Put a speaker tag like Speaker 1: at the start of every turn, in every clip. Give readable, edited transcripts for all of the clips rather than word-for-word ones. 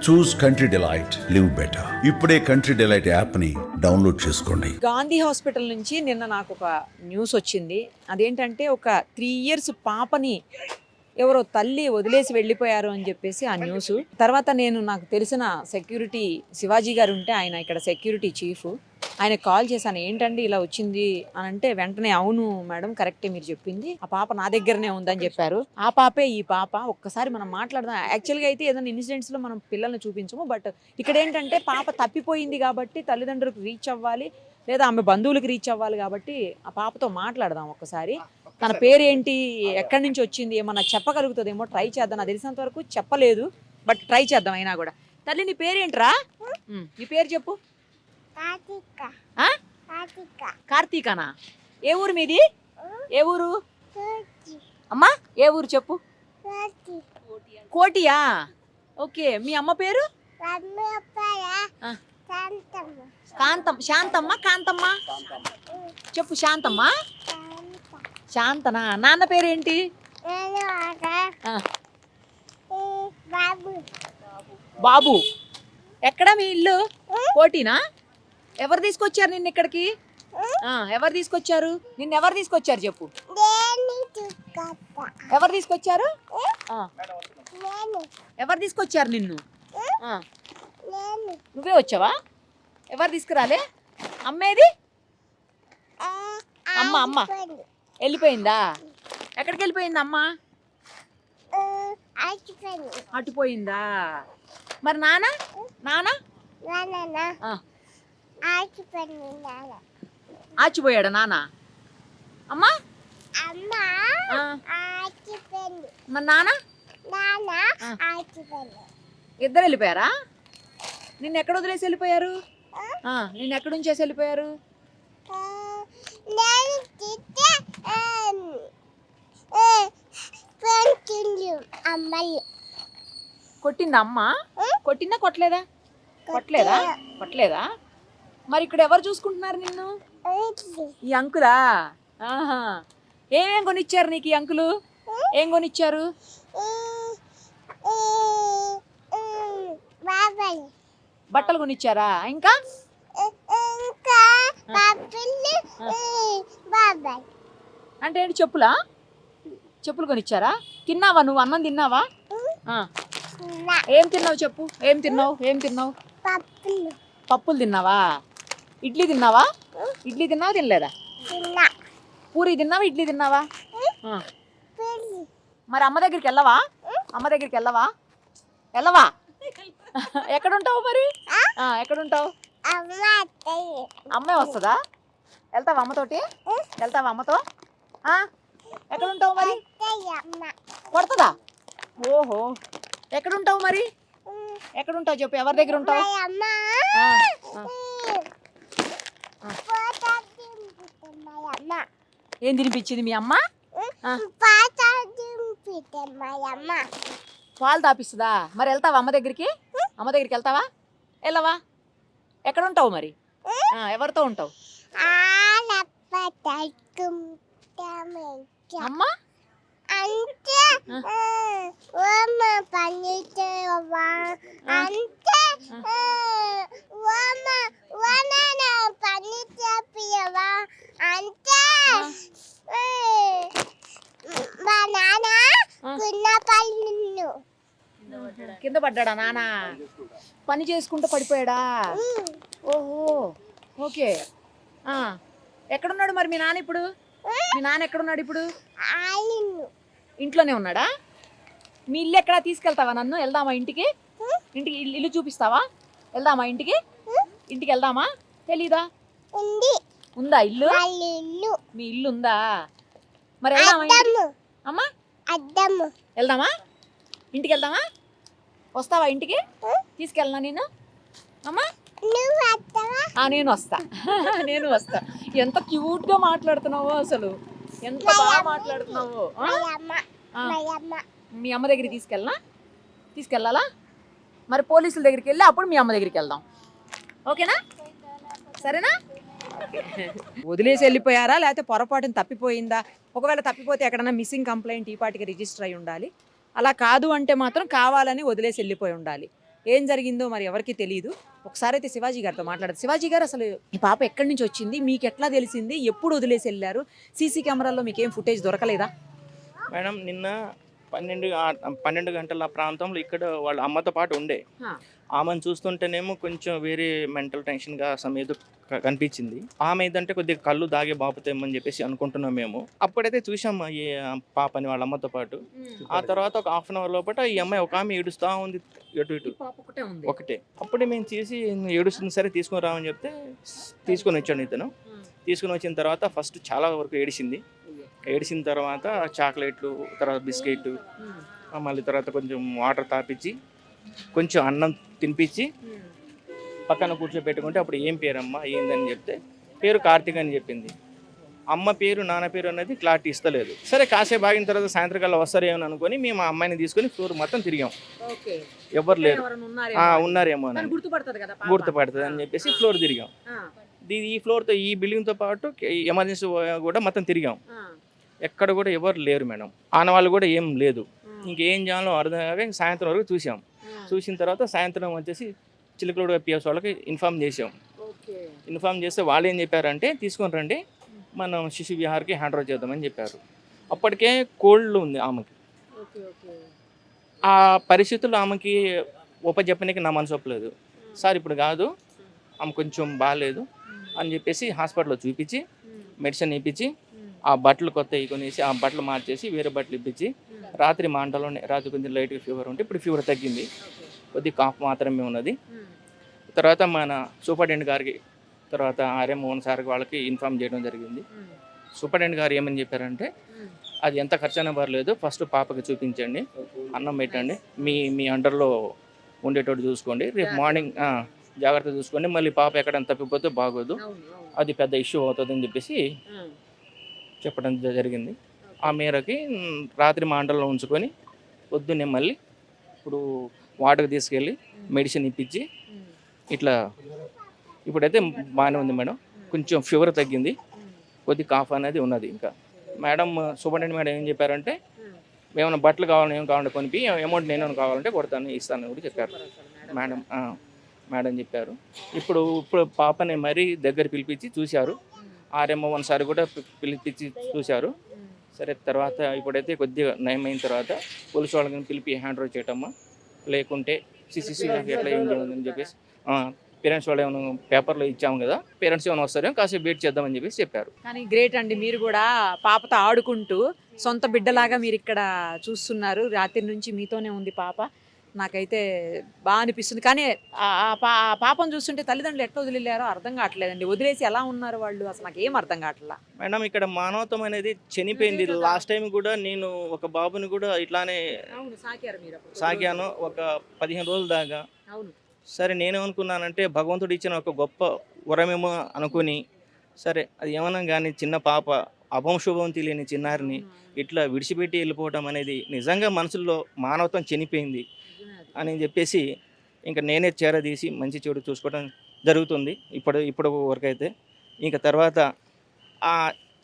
Speaker 1: చూస్ country delight, live better. ఇప్పుడే country delight app ని download చేసుకోండి.
Speaker 2: గాంధీ హాస్పిటల్ నుంచి నిన్న నాకు ఒక న్యూస్ వచ్చింది. అదేంటంటే ఒక 3 years పాపని ఎవరో తల్లి వదిలేసి వెళ్ళిపోయారు అని చెప్పేసి ఆ న్యూస్. తర్వాత నాకు తెలిసిన సెక్యూరిటీ శివాజీ గారు ఉంటే, ఆయన ఇక్కడ సెక్యూరిటీ చీఫ్, ఆయన కాల్ చేశాను, ఏంటండి ఇలా వచ్చింది అని అంటే వెంటనే అవును మేడం కరెక్టే మీరు చెప్పింది, ఆ పాప నా దగ్గరనే ఉందని చెప్పారు. ఆ పాపే ఈ పాప. ఒక్కసారి మనం మాట్లాడదాం. యాక్చువల్గా అయితే ఏదైనా ఇన్సిడెంట్స్లో మనం పిల్లల్ని చూపించము, బట్ ఇక్కడ ఏంటంటే పాప తప్పిపోయింది కాబట్టి తల్లిదండ్రులకు రీచ్ అవ్వాలి, లేదా ఆమె బంధువులకు రీచ్ అవ్వాలి కాబట్టి ఆ పాపతో మాట్లాడదాం ఒక్కసారి. తన పేరేంటి, ఎక్కడి నుంచి వచ్చింది, ఏమన్నా చెప్పగలుగుతుందేమో ట్రై చేద్దాం. నాకు తెలిసినంత వరకు చెప్పలేదు, బట్ ట్రై చేద్దాం అయినా కూడా. తల్లి నీ పేరేంట్రా? నీ పేరు చెప్పు. కార్తీకనా? ఏ ఊరు మీది? ఏ ఊరు అమ్మా? ఏ ఊరు చెప్పు. కోటియా? ఓకే. మీ అమ్మ పేరు? శాంతమ్మ కాంతమ్మ చెప్పు. శాంతమ్మ. శాంతనా? నాన్న పేరేంటి? బాబు. ఎక్కడ మీ ఇల్లు? కోటినా? ఎవరు తీసుకొచ్చారు నిన్ను ఇక్కడికి? ఎవరు తీసుకొచ్చారు నిన్ను? ఎవరు తీసుకొచ్చారు చెప్పు. ఎవరు తీసుకొచ్చారు? ఎవరు తీసుకొచ్చారు నిన్ను? నువ్వే వచ్చావా? ఎవరు తీసుకురాలే? అమ్మేది? అమ్మ వెళ్ళిపోయిందా? ఎక్కడికి వెళ్ళిపోయింది అమ్మ? అటుపోయిందా? మరి నాన్న ఆచిపోయాడా నాన్న? అమ్మా మరి నాన్న ఇద్దరు వెళ్ళిపోయారా? నిన్ను ఎక్కడ వదిలేసి వెళ్ళిపోయారు? నిన్ను ఎక్కడి నుంచేసి వెళ్ళిపోయారు? కొట్టిందా అమ్మ? కొట్టిందా కొట్టలేదా? కొట్టలేదా? మరి ఇక్కడ ఎవరు చూసుకుంటున్నారు నిన్ను? ఈ అంకులా? ఏమేం కొనిచ్చారు నీకు ఈ అంకులు? ఏం కొనిచ్చారు? బట్టలు కొనిచ్చారా? ఇంకా అంటే ఏంటి? చెప్పులు కొనిచ్చారా? తిన్నావా నువ్వు? అన్నం తిన్నావా? ఏం తిన్నావు చెప్పు. ఏం తిన్నావు? పప్పులు తిన్నావా? ఇడ్లీ తిన్నావా? తినలేదా? పూరి తిన్నావా? ఇడ్లీ తిన్నావా? మరి అమ్మ దగ్గరికి వెళ్ళవా? ఎక్కడుంటావు మరి? ఎక్కడుంటావు? అమ్మే వస్తుందా? వెళ్తావా అమ్మతోటి? అమ్మతో? ఎక్కడుంటావు మరి? కొడుతుందా? ఓహో. ఎక్కడుంటావు మరి? ఎక్కడుంటావు చెప్పు. ఎవరి దగ్గర ఉంటావు? ఏం తినిపించింది మీ అమ్మ? పాలు తాపిస్తుందా? మరి వెళ్తావా అమ్మ దగ్గరికి? వెళ్తావా? వెళ్ళవా? ఎక్కడ ఉంటావు మరి? ఎవరితో ఉంటావు? అమ్మ కింద పడ్డాడా నాన్న? పని చేసుకుంటూ పడిపోయాడా? ఓహో, ఓకే. ఎక్కడున్నాడు మరి మీ నాన్న ఇప్పుడు? ఎక్కడున్నాడు ఇప్పుడు? ఇంట్లోనే ఉన్నాడా? మీ ఇల్లు ఎక్కడా? తీసుకెళ్తావా నన్ను? వెళ్దామా ఇంటికి? ఇల్లు చూపిస్తావా? వెళ్దామా ఇంటికి? వెళ్దామా? తెలీదా? ఉందా ఇల్లు? మీ ఇల్లు ఉందా? మరి వెళ్దామా? అమ్మా వెళ్దామా? ఇంటికి వెళ్దామా? వస్తావా ఇంటికి? తీసుకెళ్ళనా నేను? అమ్మా నేను వస్తా. ఎంత క్యూట్గా మాట్లాడుతున్నావో అసలు, ఎంత బాగా మాట్లాడుతున్నావో. మీ అమ్మ దగ్గరికి తీసుకెళ్ళాలా? మరి పోలీసుల దగ్గరికి వెళ్ళి అప్పుడు మీ అమ్మ దగ్గరికి వెళ్దాం. ఓకేనా? సరేనా? వదిలేసి వెళ్ళిపోయారా, లేకపోతే పొరపాటున తప్పిపోయిందా? ఒకవేళ తప్పిపోతే ఎక్కడన్నా మిస్సింగ్ కంప్లైంట్ ఈ పాటికి రిజిస్టర్ అయి ఉండాలి. అలా కాదు అంటే మాత్రం కావాలని వదిలేసి వెళ్ళిపోయి ఉండాలి. ఏం జరిగిందో మరి ఎవరికి తెలియదు. ఒకసారి అయితే శివాజీ గారితో మాట్లాడదు. శివాజీ గారు, అసలు ఈ పాప ఎక్కడి నుంచి వచ్చింది, మీకు ఎట్లా తెలిసింది, ఎప్పుడు వదిలేసి వెళ్ళారు, సీసీ కెమెరాల్లో మీకు ఏం ఫుటేజ్ దొరకలేదా?
Speaker 3: మేడం నిన్న 12 గంటల ప్రాంతంలో ఇక్కడ వాళ్ళ అమ్మతో పాటు ఉండే. ఆమెను చూస్తుంటేనేమో కొంచెం వేరే మెంటల్ టెన్షన్గా ఏదో కనిపించింది. ఆమె ఏదంటే కొద్దిగా కళ్ళు దాగే బాపుతామని చెప్పేసి అనుకుంటున్నాం మేము. అప్పుడైతే చూసాం ఈ పాపని వాళ్ళ అమ్మతో పాటు. ఆ తర్వాత ఒక హాఫ్ అన్ అవర్ లోపల ఈ అమ్మాయి ఒక ఆమె ఏడుస్తూ ఉంది ఇటు ఇటు ఒకటే. అప్పుడే మేము చేసి ఏడుస్తుంది, సరే తీసుకొని రామని చెప్తే తీసుకొని వచ్చాను. ఇతను తీసుకుని వచ్చిన తర్వాత ఫస్ట్ చాలా వరకు ఏడిసిన తర్వాత చాక్లెట్లు, తర్వాత బిస్కెట్, మళ్ళీ తర్వాత కొంచెం వాటర్ తాపించి కొంచెం అన్నం తినిపించి పక్కన కూర్చోబెట్టుకుంటే అప్పుడు ఏం పేరమ్మా ఏందని చెప్తే పేరు కార్తీక్ అని చెప్పింది. అమ్మ పేరు నాన్న పేరు అనేది క్లారిటీ ఇస్తలేదు. సరే కాసేపు ఆగిన తర్వాత సాయంత్రకాలం వస్తారేమో అనుకొని మేము ఆ అమ్మాయిని తీసుకొని ఫ్లోర్ మొత్తం తిరిగాం. ఎవరు లేరు, ఉన్నారేమో అని గుర్తుపడుతుంది అని చెప్పేసి ఫ్లోర్ తిరిగాం. ఈ ఫ్లోర్తో ఈ బిల్డింగ్తో పాటు ఎమర్జెన్సీ కూడా మొత్తం తిరిగాం. ఎక్కడ కూడా ఎవరు లేరు మేడం, ఆనవాళ్ళు కూడా ఏం లేదు. ఇంకేం చేయాలో అర్థం కాక సాయంత్రం వరకు చూసిన తర్వాత సాయంత్రం వచ్చేసి చిలకలూరు పిఎస్ వాళ్ళకి ఇన్ఫామ్ చేస్తే వాళ్ళు ఏం చెప్పారంటే తీసుకొని రండి, మనం శిశు విహార్కి హ్యాండ్ ఓవర్ చేద్దామని చెప్పారు. అప్పటికే కోల్డ్ ఉంది ఆమెకి. ఆ పరిస్థితుల్లో ఆమెకి చెప్పడానికి నా మనసు ఒప్పలేదు. సార్ ఇప్పుడు కాదు, ఆమె కొంచెం బాగాలేదు అని చెప్పేసి హాస్పిటల్లో చూపించి మెడిసిన్ ఇప్పించి ఆ బట్టలు కొత్తవి కొనేసి ఆ బట్టలు మార్చేసి వేరే బట్టలు ఇప్పించి రాత్రి రాత్రి కొంచెం లైట్గా ఫీవర్ ఉంటే ఇప్పుడు ఫీవర్ తగ్గింది, కొద్ది కాఫ్ మాత్రమే ఉన్నది. తర్వాత మన సూపరింటెండెంట్ గారికి, తర్వాత ఆర్ఎం మోహన్ సార్కి వాళ్ళకి ఇన్ఫామ్ చేయడం జరిగింది. సూపరింటెండెంట్ గారు ఏమని చెప్పారంటే అది ఎంత ఖర్చు అయినా పర్లేదు, ఫస్ట్ పాపకి చూపించండి, అన్నం పెట్టండి, మీ అండర్లో ఉండేటట్టు చూసుకోండి, రేపు మార్నింగ్ జాగ్రత్త చూసుకోండి, మళ్ళీ పాప ఎక్కడైనా తప్పిపోతే బాగోదు, అది పెద్ద ఇష్యూ అవుతుందని చెప్పేసి చెప్పడం జరిగింది. ఆ మేరకి రాత్రి మా అండర్లో ఉంచుకొని పొద్దున్నే మళ్ళీ ఇప్పుడు వాటర్కి తీసుకెళ్ళి మెడిసిన్ ఇప్పించి ఇట్లా ఇప్పుడైతే బాగానే ఉంది మేడం, కొంచెం ఫీవర్ తగ్గింది, కొద్ది కాఫ్ అనేది ఉన్నది. ఇంకా మేడం సూపరింటెండెంట్ మేడం ఏం చెప్పారంటే ఏమైనా బట్టలు కావాలంటే కొనిపి, అమౌంట్ నేను కావాలంటే ఇస్తాను కూడా చెప్పారు మేడం చెప్పారు. ఇప్పుడు పాపని మరీ దగ్గర పిలిపించి చూశారు, ఆర్ఎంఓ ఒకసారి కూడా పిలిపించి చూశారు. సరే తర్వాత ఇప్పుడైతే కొద్దిగా నయమైన తర్వాత పోలీసు వాళ్ళని పిలిపి హ్యాండ్ ఓవర్ చేయటమ్మా, లేకుంటే సిసిసి ఎట్లా ఏం చేయాలని చెప్పేసి పేరెంట్స్ వాళ్ళు ఏమైనా పేపర్లో ఇచ్చాము కదా, పేరెంట్స్ ఏమైనా వస్తారేమో కాసేపు వెయిట్ చేద్దామని చెప్పేసి చెప్పారు.
Speaker 2: కానీ గ్రేట్ అండి, మీరు కూడా పాపతో ఆడుకుంటూ సొంత బిడ్డలాగా మీరు ఇక్కడ చూస్తున్నారు. రాత్రి నుంచి మీతోనే ఉంది పాప. నాకైతే బాగా అనిపిస్తుంది. కానీ ఆ పాపను చూస్తుంటే తల్లిదండ్రులు ఎట్లా వదిలేరో అర్థం కావట్లేదండి. వదిలేసి ఎలా ఉన్నారు వాళ్ళు, అసలు నాకు ఏం అర్థం కావట్లా.
Speaker 3: మేడం ఇక్కడ మానవత్వం అనేది చనిపోయింది. లాస్ట్ టైం కూడా నేను ఒక బాబుని కూడా ఇట్లానే సాగాను ఒక 15 రోజుల దాకా. సరే నేనేమనుకున్నానంటే భగవంతుడు ఇచ్చిన ఒక గొప్ప వరమేమో అనుకుని, సరే అది ఏమన్నా కానీ చిన్న పాప అభంశుభం తెలియని చిన్నారిని ఇట్లా విడిచిపెట్టి వెళ్ళిపోవడం అనేది నిజంగా మనసులో మానవత్వం చనిపోయింది అని చెప్పేసి ఇంకా నేనే చేరదీసి మంచి చెడు చూసుకోవడం జరుగుతుంది ఇప్పుడు వరకైతే. ఇంకా తర్వాత ఆ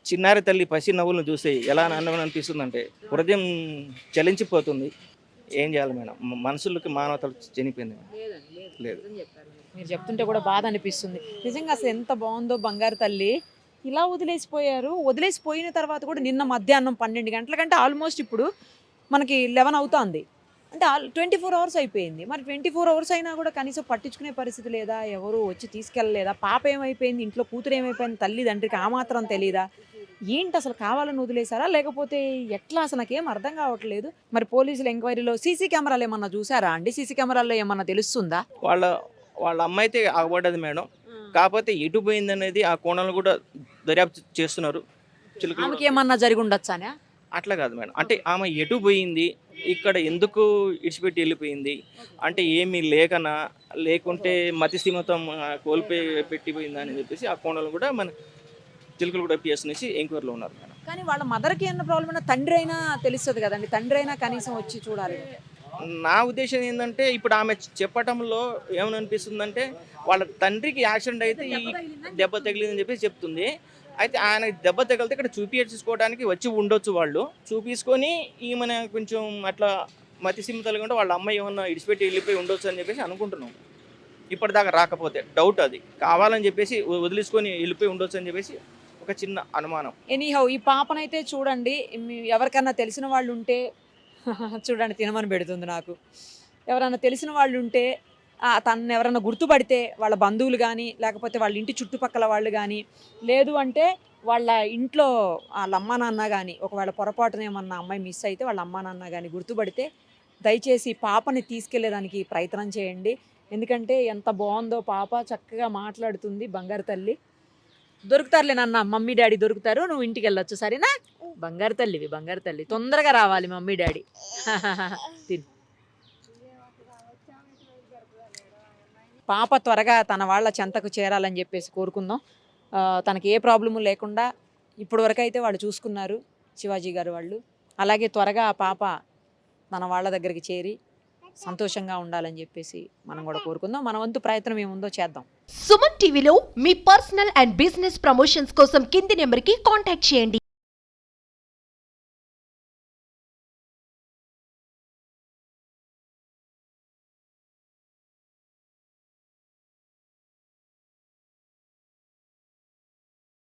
Speaker 3: చిన్నారి తల్లి పసి నవ్వులను చూస్తే ఎలా అనిపిస్తుందంటే హృదయం చలించిపోతుంది. ఏం చేయాలి మేడం, మనుషులకి మానవత చనిపోయింది. లేదు,
Speaker 2: మీరు చెప్తుంటే కూడా బాధ అనిపిస్తుంది నిజంగా. అసలు ఎంత బాగుందో బంగారు తల్లి, ఇలా వదిలేసిపోయిన తర్వాత కూడా నిన్న మధ్యాహ్నం 12 గంటల కంటే ఆల్మోస్ట్ ఇప్పుడు మనకి 11 అవుతుంది అంటే 24 అవర్స్ అయిపోయింది. మరి 24 అవర్స్ అయినా కూడా కనీసం పట్టించుకునే పరిస్థితి లేదా, ఎవరు వచ్చి తీసుకెళ్ళలేదా, పాప ఏమైపోయింది, ఇంట్లో కూతురు ఏమైపోయింది, తల్లిదండ్రికి ఆ మాత్రం తెలీదా, ఏంటి అసలు కావాలని వదిలేశారా లేకపోతే ఎట్లా, అసలు నాకేం అర్థం కావట్లేదు. మరి పోలీసులు ఎంక్వైరీలో సీసీ కెమెరాలు ఏమన్నా చూసారా అండి? సీసీ కెమెరాల్లో ఏమన్నా తెలుస్తుందా?
Speaker 3: వాళ్ళ అమ్మ అయితే ఆగబడ్డది మేడం, కాకపోతే ఎటు పోయింది అనేది ఆ కోణాలు కూడా దర్యాప్తు చేస్తున్నారు.
Speaker 2: ఆమెకి ఏమన్నా జరిగి ఉండొచ్చానా?
Speaker 3: అట్లా కాదు మేడం, అంటే ఆమె ఎటు పోయింది, ఇక్కడ ఎందుకు ఇడిచిపెట్టి వెళ్ళిపోయింది అంటే ఏమీ లేకనా, లేకుంటే మతిస్థిమితం కోల్పోయి పెట్టిపోయిందా అని చెప్పేసి ఆ కోణాలు కూడా మన చిలకలగూడ పిఎస్ నుంచి ఎంక్వైరీలో ఉన్నారు మేడం.
Speaker 2: కానీ వాళ్ళ మదర్కి ఏమైనా ప్రాబ్లం అయినా తండ్రి అయినా తెలుస్తుంది కదండి, తండ్రి అయినా కనీసం వచ్చి చూడాలి.
Speaker 3: నా ఉద్దేశం ఏంటంటే ఇప్పుడు ఆమె చెప్పటంలో ఏమనిపిస్తుందంటే వాళ్ళ తండ్రికి యాక్సిడెంట్ అయితే ఈ దెబ్బ తగిలిందని చెప్పేసి చెప్తుంది. అయితే ఆయన దెబ్బ తగిలితే ఇక్కడ చూపించుకోవడానికి వచ్చి ఉండొచ్చు, వాళ్ళు చూపించుకొని ఈమెను కొంచెం అట్లా మతి సిమ్తలుగా ఉంటే వాళ్ళ అమ్మాయి ఏమన్నా ఇడిచిపెట్టి వెళ్ళిపోయి ఉండొచ్చు అని చెప్పేసి అనుకుంటున్నాం. ఇప్పటిదాకా రాకపోతే డౌట్, అది కావాలని చెప్పేసి వదిలేసుకొని వెళ్ళిపోయి ఉండొచ్చు అని చెప్పేసి ఒక చిన్న అనుమానం.
Speaker 2: ఎనీహౌ ఈ పాపనైతే చూడండి, ఎవరికన్నా తెలిసిన వాళ్ళు ఉంటే చూడండి తినమని పెడుతుంది నాకు. ఎవరైనా తెలిసిన వాళ్ళు ఉంటే తనని ఎవరైనా గుర్తుపడితే వాళ్ళ బంధువులు కానీ లేకపోతే వాళ్ళ ఇంటి చుట్టుపక్కల వాళ్ళు కానీ లేదు అంటే వాళ్ళ ఇంట్లో వాళ్ళ అమ్మా నాన్న కానీ ఒకవేళ పొరపాటున ఏమన్నా అమ్మాయి మిస్ అయితే వాళ్ళ అమ్మా నాన్న కానీ గుర్తుపడితే దయచేసి పాపని తీసుకెళ్లేదానికి ప్రయత్నం చేయండి. ఎందుకంటే ఎంత బాగుందో పాప, చక్కగా మాట్లాడుతుంది, బంగారు తల్లి. దొరుకుతారులే నాన్న, మమ్మీ డాడీ దొరుకుతారు, నువ్వు ఇంటికి వెళ్ళొచ్చు సరేనా? బంగారు తల్లివి, బంగారు తల్లి. తొందరగా రావాలి మమ్మీ డాడీ. తిను. పాప త్వరగా తన వాళ్ళ చెంతకు చేరాలని చెప్పేసి కోరుకుందాం. తనకి ఏ ప్రాబ్లము లేకుండా ఇప్పటి వరకు అయితే వాళ్ళు చూసుకున్నారు శివాజీ గారు వాళ్ళు. అలాగే త్వరగా ఆ పాప తన వాళ్ళ దగ్గరికి చేరి సంతోషంగా ఉండాలని చెప్పేసి మనం కూడా కోరుకుందాం. మన వంతు ప్రయత్నం ఏముందో చేద్దాం.
Speaker 4: సుమన్ టీవీలో మీ పర్సనల్ అండ్ బిజినెస్ ప్రమోషన్స్ కోసం కింది నెంబర్కి కాంటాక్ట్ చేయండి.